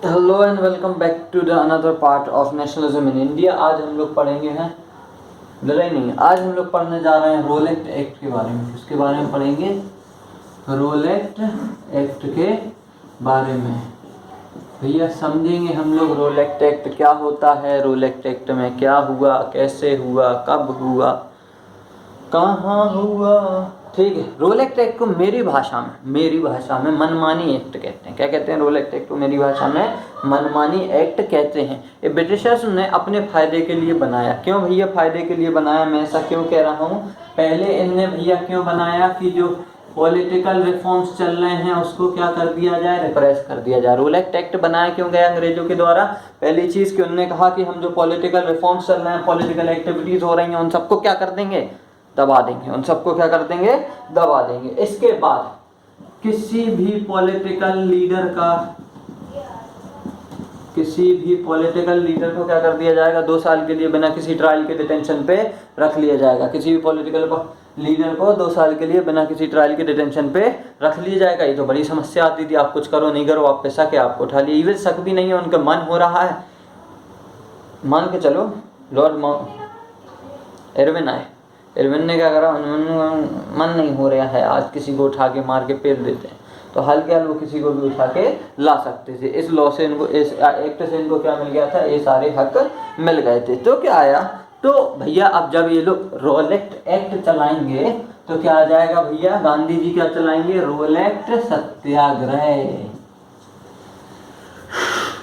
Hello and welcome back to the another part of nationalism in India. आज हम लोग पढ़ेंगे हैं लड़ाई नहीं, आज हम लोग पढ़ने जा रहे हैं रोलेक्ट एक्ट के बारे में। किसके बारे में पढ़ेंगे? रोलेक्ट एक्ट के बारे में। भैया समझेंगे हम लोग रोलेक्ट एक्ट क्या होता है, रोलेक्ट एक्ट में क्या हुआ, कैसे हुआ, कब हुआ, कहाँ हुआ। ठीक है। रोलेक्ट एक्ट को मेरी भाषा में मनमानी एक्ट कहते हैं। क्या कहते हैं? रोलेक्ट एक्ट को मेरी भाषा में मनमानी एक्ट कहते हैं। ये ब्रिटिशर्स ने अपने फायदे के लिए बनाया। क्यों भैया फायदे के लिए बनाया? मैं ऐसा क्यों कह रहा हूँ? पहले इनने भैया क्यों बनाया कि जो पॉलिटिकल रिफॉर्म्स चल रहे हैं उसको क्या कर दिया जाए, रिप्रेस कर दिया जाए। रोलेक्ट एक्ट बनाया क्यों गया अंग्रेजों के द्वारा? पहली चीज कि उन्होंने कहा कि हम जो पॉलिटिकल रिफॉर्म्स चल रहे हैं, पॉलिटिकल एक्टिविटीज हो रही हैं, उन सबको क्या कर देंगे, दबा देंगे। उन सबको क्या कर देंगे, दबा देंगे। इसके बाद किसी भी पॉलिटिकल लीडर को क्या कर दिया जाएगा, 2 साल के लिए बिना किसी ट्रायल के डिटेंशन पे रख लिया जाएगा। किसी भी पॉलिटिकल लीडर को 2 साल के लिए बिना किसी ट्रायल के डिटेंशन पे रख लिया जाएगा। ये तो बड़ी समस्या आती थी। आप कुछ करो नहीं करो, आप पे शक है, आपको उठा लिया। इवन शक भी नहीं है, उनका मन हो रहा है। मान के चलो लॉर्ड इरविन आए, इरविन ने क्या करा, मन नहीं हो रहा है आज किसी को उठा के मार के फेर देते हैं, तो हाल के हाल वो किसी को भी उठा के ला सकते थे। इस लॉ से इनको, इस एक्ट से इनको क्या मिल गया था, ये सारे हक मिल गए थे। तो क्या आया, तो भैया अब जब ये लोग रोलेक्ट एक्ट चलाएंगे तो क्या आ जाएगा भैया, गांधी जी क्या चलाएंगे, रोलेक्ट सत्याग्रह।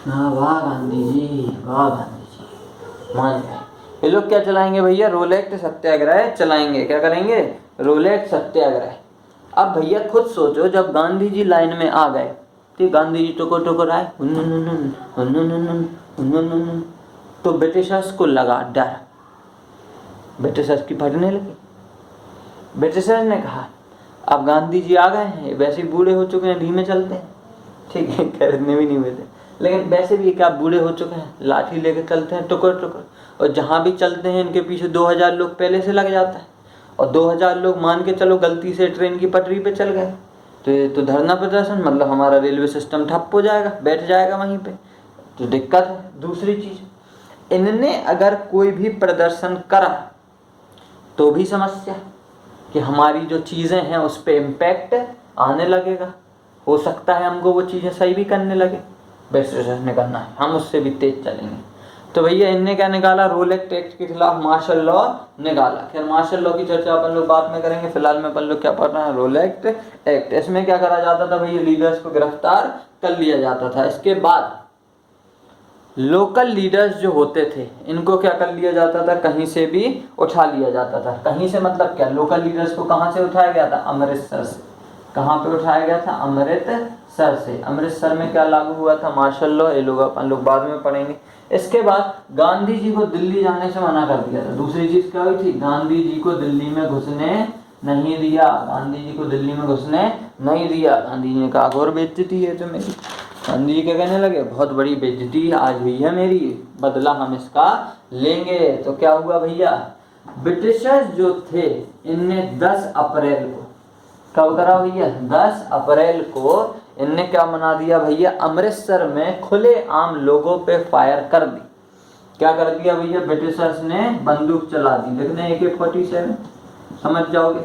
वाह गांधी जी, वाह गांधी जी, मान गए। ये लोग क्या चलाएंगे भैया, रोलेक्ट सत्याग्रह चलाएंगे। क्या करेंगे, रोलेक्ट सत्याग्रह। अब भैया खुद सोचो, जब गांधी जी लाइन में आ गए तो गांधी जी टुकर आए, तो ब्रिटिशर्स को लगा डर, ब्रिटिशर्स की फटने लगी। ब्रिटिशर्स ने कहा अब गांधी जी आ गए हैं, वैसे ही बूढ़े हो चुके हैं, धीमे चलते हैं। ठीक है, खरीदने भी नहीं हुए थे, लेकिन वैसे भी क्या बूढ़े हो चुके हैं, लाठी लेकर चलते हैं टुकर। और जहाँ भी चलते हैं इनके पीछे 2000 लोग पहले से लग जाता है। और 2000 लोग मान के चलो गलती से ट्रेन की पटरी पे चल गए तो ये तो धरना प्रदर्शन, मतलब हमारा रेलवे सिस्टम ठप हो जाएगा, बैठ जाएगा वहीं पे, तो दिक्कत है। दूसरी चीज, इनने अगर कोई भी प्रदर्शन करा तो भी समस्या कि हमारी जो चीज़ें हैं उस पर इम्पैक्ट आने लगेगा। हो सकता है हमको वो चीज़ें सही भी करने लगे, ब्रिटिशर्स ने करना है, हम उससे भी तेज चलेंगे। तो भैया इनने क्या निकाला, रोलेक्ट एक्ट के खिलाफ मार्शल लॉ निकाला। खैर मार्शल लॉ की चर्चा अपन लोग बाद में करेंगे, फिलहाल में अपन लोग क्या पढ़ रहे हैं, रोलेक्ट एक्ट। इसमें क्या करा जाता था भैया, लीडर्स को गिरफ्तार कर लिया जाता था। इसके बाद लोकल लीडर्स जो होते थे इनको क्या कर लिया जाता था, कहीं से भी उठा लिया जाता था। कहीं से मतलब क्या, लोकल लीडर्स को कहाँ से उठाया गया था, अमृतसर से। कहाँ पे उठाया गया था, अमृतसर से। अमृतसर में क्या लागू हुआ था, मार्शल लॉ। ये लोग अपन लोग बाद में पढ़ेंगे। इसके बाद गांधी जी को दिल्ली जाने से मना कर दिया था। दूसरी चीज क्या हुई थी, गांधी जी को दिल्ली में घुसने नहीं दिया। गांधी जी को दिल्ली में घुसने नहीं दिया। गांधी जी ने कहा और बेइज्जती है तो मेरी। गांधी जी क्या कहने लगे, बहुत बड़ी बेइज्जती आज हुई है मेरी, बदला हम इसका लेंगे। तो क्या हुआ भैया, ब्रिटिशर्स जो थे इनने 10 अप्रैल को, कब करा भैया, 10 अप्रैल को इनने क्या मना दिया भैया, अमृतसर में खुले आम लोगों पे फायर कर दी। क्या कर दिया भैया, ब्रिटिशर्स ने बंदूक चला दी। लिखने AK-47, समझ जाओगे।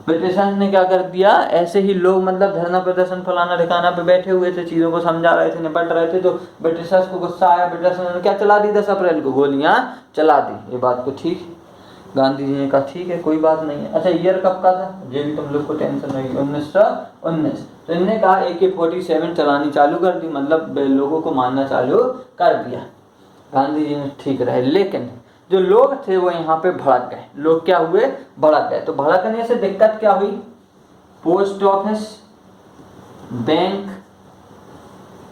ब्रिटिशर्स ने क्या कर दिया, ऐसे ही लोग मतलब धरना प्रदर्शन फलाना ठिकाना पे बैठे हुए थे, चीज़ों को समझा रहे थे, निपट रहे थे, तो ब्रिटिशर्स को गुस्सा आया। ब्रिटिशर्स ने क्या चला दी, 10 अप्रैल को गोलियां चला दी। ये बात तो ठीक है, गांधी जी ने कहा ठीक है कोई बात नहीं है। अच्छा ईयर कब का था, ये भी तुम लोग को टेंशन नहीं, 1919। तो इनने कहा AK-47 चलानी चालू कर दी, मतलब लोगों को मारना चालू कर दिया। गांधी जी ने ठीक रहे, लेकिन जो लोग थे वो यहाँ पे भड़क गए। लोग क्या हुए, भड़क गए। तो भड़कने से दिक्कत क्या हुई, पोस्ट ऑफिस, बैंक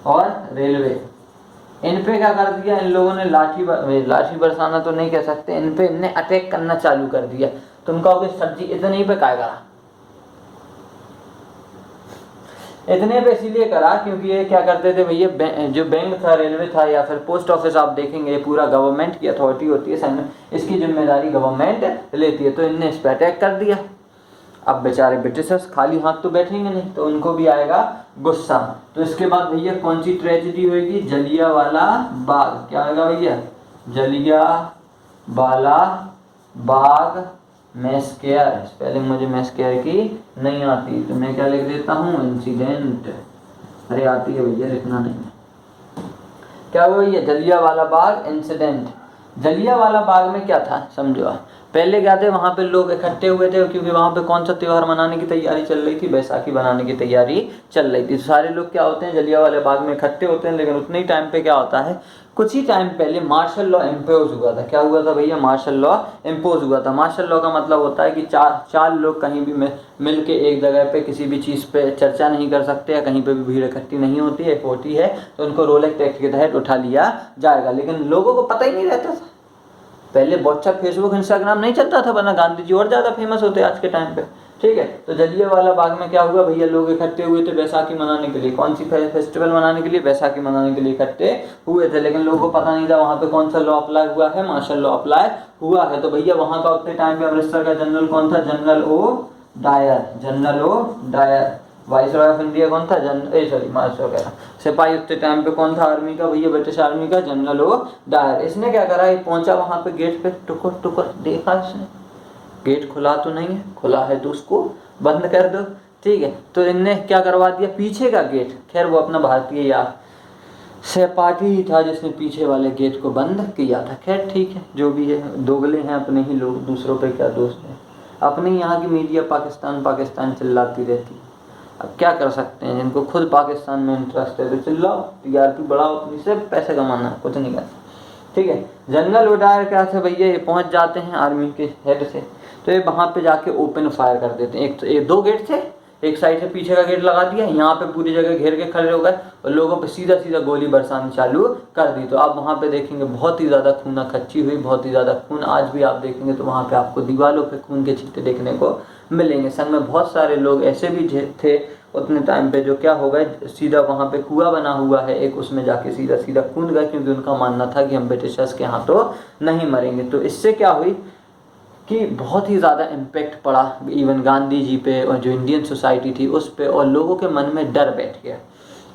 और रेलवे, इन पे क्या कर दिया, इन लोगों ने लाठी बरसाना तो नहीं कह सकते, इन पे इनने अटैक करना चालू कर दिया। तुम कहोगे सर जी इतने ही पे क्या करा, इतने पे इसीलिए करा क्योंकि ये क्या करते थे भैया, जो बैंक था, रेलवे था या फिर पोस्ट ऑफिस, आप देखेंगे ये पूरा गवर्नमेंट की अथॉरिटी होती है, इसकी जिम्मेदारी गवर्नमेंट लेती है। तो इनने इस पर अटैक कर दिया। अब बेचारे ब्रिटिशर्स खाली हाथ तो बैठेंगे नहीं, तो उनको भी आएगा गुस्सा। तो इसके बाद भैया कौन सी ट्रेजेडी होगी? जलियांवाला बाग। क्या होगा भैया? जलियांवाला बाग मैस्केयर। स्पेलिंग मुझे मैस्केयर की नहीं आती तो मैं क्या लिख देता हूँ? इंसिडेंट। अरे आती है भैया, लिखना नहीं है। क्या हुआ भैया? जलियांवाला बाग इंसिडेंट। जलियांवाला बाग में क्या था समझो आप। पहले क्या थे, वहाँ पे लोग इकट्ठे हुए थे क्योंकि वहाँ पे कौन सा त्योहार मनाने की तैयारी चल रही थी? बैसाखी मनाने की तैयारी चल रही थी। सारे लोग क्या होते हैं? जलियांवाला बाग में इकट्ठे होते हैं। लेकिन उतने ही टाइम पे क्या होता है, कुछ ही टाइम पहले मार्शल लॉ इम्पोज हुआ था। क्या हुआ था भैया? मार्शल लॉ इम्पोज हुआ था। मार्शल लॉ का मतलब होता है कि चार लोग कहीं भी मिल के एक जगह पे किसी भी चीज़ पे चर्चा नहीं कर सकते, या कहीं पे भी भीड़ इकट्ठी नहीं होती है, होती है तो उनको रोल एक्ट के तहत उठा लिया जाएगा। लेकिन लोगों को पता ही नहीं रहता था। पहले व्हाट्सएप, फेसबुक, इंस्टाग्राम नहीं चलता था, वरना गांधी जी और ज़्यादा फेमस होते आज के टाइम पे। ठीक है, तो जलियांवाला बाग में क्या हुआ भैया? लोग इकट्ठे हुए थे बैसाखी मनाने के लिए। कौन सी फेस्टिवल मनाने के लिए? बैसाखी मनाने के लिए इकट्ठे हुए थे। लेकिन लोगों को पता नहीं था वहाँ पे कौन सा लॉ अप्लाई हुआ है? मार्शल लॉ अप्लाई हुआ है। तो भैया वहाँ का उतने टाइम पे अमृतसर का जनरल कौन था? General O Dyer. General O Dyer. Viceroy of India कौन था? सिपाही उतने टाइम पे कौन था आर्मी का भैया? ब्रिटिश आर्मी का जनरल ओ डायर। इसने क्या करा? ये पहुंचा वहां पे गेट पे, टुकुर टुकुर देखा इसने, गेट खुला तो नहीं है, खुला है तो उसको बंद कर दो। ठीक है, तो इनने क्या करवा दिया? पीछे का गेट, खैर वो अपना भारतीय या सहपाठी ही था जिसने पीछे वाले गेट को बंद किया था। खैर ठीक है, जो भी है, दोगले हैं अपने ही लोग, दूसरों पे क्या दोष है। अपने यहाँ की मीडिया पाकिस्तान पाकिस्तान चिल्लाती रहती है। अब क्या कर सकते हैं, जिनको खुद पाकिस्तान में इंटरेस्ट है तो चिल्लाओ, टीआरपी बढ़ाओ, अपनी से पैसे कमाना है, कुछ नहीं करना। ठीक है, जनरल ओडायर क्या थे भैया? ये पहुंच जाते हैं आर्मी के हेड से, तो ये वहाँ पे जाके ओपन फायर कर देते हैं। एक दो गेट थे, एक साइड से पीछे का गेट लगा दिया, यहाँ पे पूरी जगह घेर के खड़े हो गए और लोगों पे सीधा सीधा गोली बरसानी चालू कर दी। तो आप वहाँ पे देखेंगे बहुत ही ज़्यादा खूना खच्ची हुई, बहुत ही ज़्यादा खून। आज भी आप देखेंगे तो वहाँ पे आपको दीवारों पे खून के छींटे देखने को मिलेंगे। संग में बहुत सारे लोग ऐसे भी थे उतने टाइम पे जो क्या हो गए, सीधा वहाँ पे कुआं बना हुआ है एक, उसमें जाके सीधा सीधा कूद गए, क्योंकि उनका मानना था कि हम ब्रिटिशर्स के हाथों नहीं मरेंगे। तो इससे क्या हुई कि बहुत ही ज़्यादा इम्पैक्ट पड़ा इवन गांधी जी पे और जो इंडियन सोसाइटी थी उस पे, और लोगों के मन में डर बैठ गया।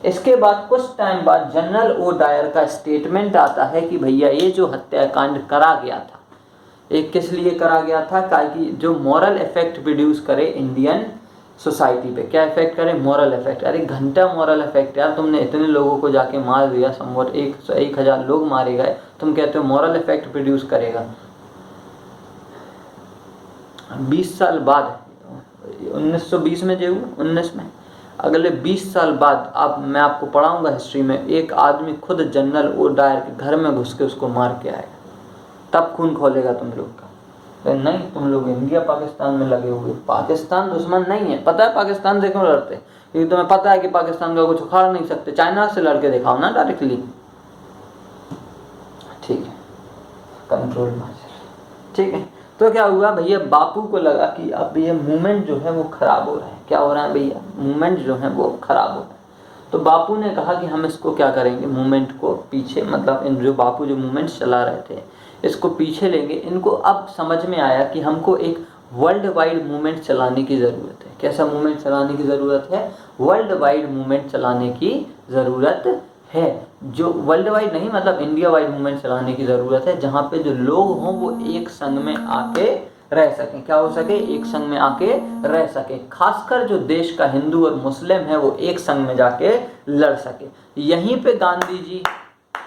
इसके बाद कुछ टाइम बाद जनरल ओ डायर का स्टेटमेंट आता है कि भैया ये जो हत्याकांड करा गया था, एक किस लिए करा गया था? ताकि जो मॉरल इफेक्ट प्रोड्यूस करे इंडियन सोसाइटी पे। क्या इफेक्ट करे? Moral effect. अरे घंटा मॉरल इफेक्ट यार, तुमने इतने लोगों को जाके मार दिया, समवट 1,000 लोग मारे गए, तुम कहते हो मॉरल इफेक्ट प्रोड्यूस करेगा। 20 साल बाद, 1920 में जो हुआ, 19 में, अगले 20 साल बाद अब मैं आपको पढ़ाऊंगा हिस्ट्री में, एक आदमी खुद जनरल ओ डायर के घर में घुस के उसको मार के आएगा, तब खून खोलेगा तुम लोग का। तो नहीं, तुम लोग इंडिया पाकिस्तान में लगे हुए। पाकिस्तान दुश्मन नहीं है, पता है पाकिस्तान से क्यों लड़ते? क्योंकि तुम्हें पता है कि पाकिस्तान का कुछ उखाड़ नहीं सकते। चाइना से लड़के दिखाओ ना डायरेक्टली। ठीक है, कंट्रोल में। ठीक है, तो क्या हुआ भैया? बापू को लगा कि अब ये मूवमेंट जो है वो खराब हो रहा है। क्या हो रहा है भैया? मूवमेंट जो है वो खराब हो रहा है। तो बापू ने कहा कि हम इसको क्या करेंगे, मूवमेंट को पीछे, मतलब इन जो बापू जो मूवमेंट चला रहे थे इसको पीछे लेंगे। इनको अब समझ में आया कि हमको एक वर्ल्ड वाइड मूवमेंट चलाने की ज़रूरत है। कैसा मूवमेंट चलाने की ज़रूरत है? वर्ल्ड वाइड मूवमेंट चलाने की ज़रूरत है। जो वर्ल्ड वाइड नहीं, मतलब इंडिया वाइड मूवमेंट चलाने की ज़रूरत है, जहाँ पे जो लोग हों वो एक संग में आके रह सकें। क्या हो सके? एक संग में आके रह सके। खासकर जो देश का हिंदू और मुस्लिम है वो एक संग में जाके लड़ सके। यहीं पे गांधी जी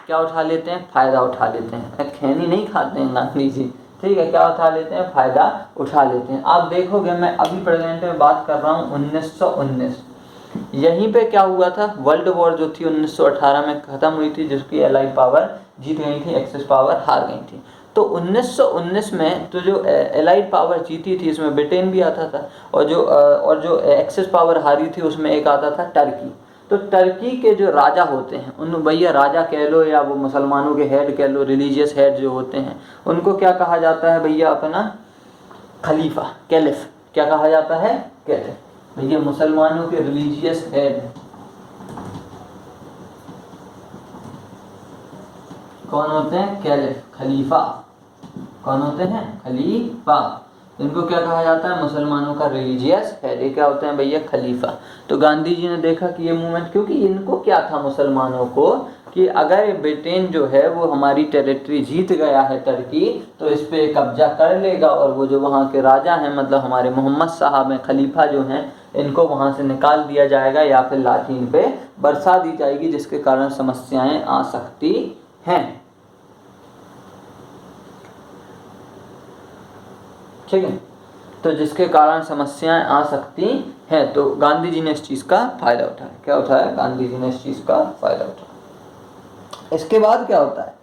क्या उठा लेते हैं? फ़ायदा उठा लेते हैं। खैनी नहीं खाते हैं गांधी जी, ठीक है, क्या उठा लेते हैं? फ़ायदा उठा लेते हैं। आप देखोगे मैं अभी प्रेजेंट में बात कर रहा हूँ 1919, यहीं पे क्या हुआ था? वर्ल्ड वॉर जो थी 1918 में ख़त्म हुई थी, जिसकी एलाइड पावर जीत गई थी, एक्सेस पावर हार गई थी। तो 1919 में तो जो एलाइड पावर जीती थी इसमें ब्रिटेन भी आता था, और जो एक्सेस पावर हारी थी उसमें एक आता था टर्की। तो टर्की के जो राजा होते हैं, उन भैया राजा कह लो या वो मुसलमानों के हेड कह लो, रिलीजियस हेड जो होते हैं, उनको क्या कहा जाता है भैया? अपना खलीफा, कैलिफ। क्या कहा जाता है? कैलिफ। भैया मुसलमानों के रिलीजियस हेड कौन होते हैं? कैलिफ, खलीफा। कौन होते हैं? खलीफा। इनको क्या कहा जाता है, मुसलमानों का रिलीजियस हेड। ये क्या होते हैं भैया, खलीफा। तो गांधी जी ने देखा कि ये मूवमेंट, क्योंकि इनको क्या था मुसलमानों को कि अगर ब्रिटेन जो है वो हमारी टेरिटरी जीत गया है टर्की, तो इस पे कब्जा कर लेगा और वो जो वहाँ के राजा हैं, मतलब हमारे मोहम्मद साहब हैं, खलीफा जो हैं, इनको वहाँ से निकाल दिया जाएगा या फिर लाठी इन पे बरसा दी जाएगी, जिसके कारण समस्याएं आ सकती हैं। ठीक है, तो जिसके कारण समस्याएं आ सकती हैं। तो गांधी जी ने इस चीज़ का फायदा उठाया। क्या उठाया, गांधी जी ने इस चीज़ का फायदा उठाया। इसके बाद क्या होता है,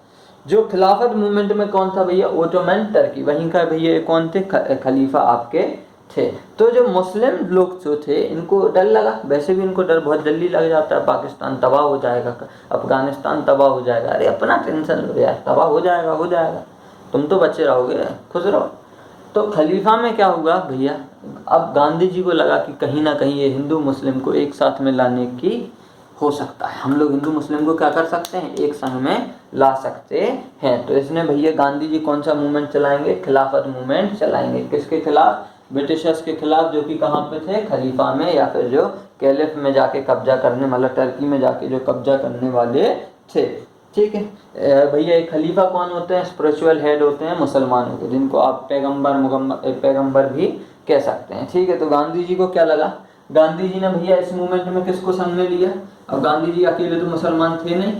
जो खिलाफत मूवमेंट में कौन था भैया, ओटोमन टर्की, वहीं का भैया कौन थे, खलीफा आपके थे। तो जो मुस्लिम लोग जो थे इनको डर लगा, वैसे भी इनको डर बहुत जल्दी लग जाता है, पाकिस्तान तबाह हो जाएगा, अफगानिस्तान तबाह हो जाएगा, अरे अपना टेंशन लो यार, तबाह हो जाएगा, तुम तो बचे रहोगे, खुश रहो। तो खलीफा में क्या हुआ भैया, अब गांधी जी को लगा कि कहीं ना कहीं ये हिंदू मुस्लिम को एक साथ में लाने की हो सकता है, हम लोग हिंदू मुस्लिम को क्या कर सकते हैं, एक संग में ला सकते हैं। तो इसने भैया गांधी जी कौन सा मूवमेंट चलाएंगे, खिलाफत मूवमेंट चलाएंगे। किसके खिलाफ, ब्रिटिशर्स के खिलाफ, जो कि कहाँ पे थे, खलीफा में, या फिर जो कैलिफ में जाके कब्जा करने, मतलब टर्की में जाके जो कब्जा करने वाले थे। ठीक है भैया, एक खलीफा कौन होते हैं, स्पिरिचुअल हेड होते हैं मुसलमानों के, जिनको आप पैगंबर भी कह सकते हैं। ठीक है, तो गांधी जी को क्या लगा, गांधी जी ने भैया इस मूवमेंट में किसको संग में लिया। अब गांधी जी अकेले तो मुसलमान थे नहीं,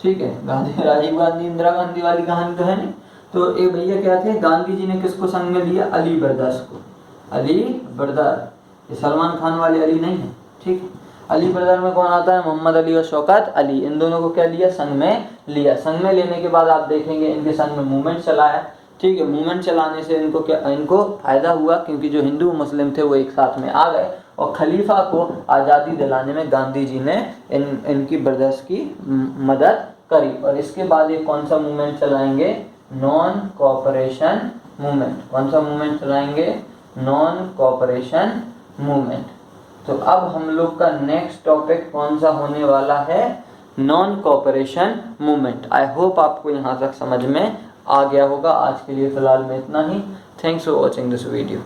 ठीक है, गांधी राजीव गांधी इंदिरा गांधी वाली कहानी तो है नहीं। तो ये भैया क्या थे, गांधी जी ने किसको संग में लिया, अली ब्रदर्स को। अली ब्रदर, ये सलमान खान वाले अली नहीं है, ठीक है। अली ब्रदर में कौन आता है, मोहम्मद अली और शौकत अली, इन दोनों को क्या लिया, संग में लिया। संग में लेने के बाद आप देखेंगे इनके संग में मूवमेंट चलाया। ठीक है, मूवमेंट चलाने से इनको फायदा हुआ, क्योंकि जो हिंदू मुस्लिम थे वो एक साथ में आ गए, और खलीफा को आज़ादी दिलाने में गांधी जी ने इनकी ब्रदर्स की मदद करी। और इसके बाद ये कौन सा मूवमेंट चलाएंगे, नॉन कोऑपरेशन मूवमेंट। कौन सा मूवमेंट चलाएंगे, नॉन कोऑपरेशन मूवमेंट। तो अब हम लोग का नेक्स्ट टॉपिक कौन सा होने वाला है, non cooperation movement. I hope आपको यहाँ तक समझ में आ गया होगा। आज के लिए फ़िलहाल में इतना ही। Thanks for watching this video.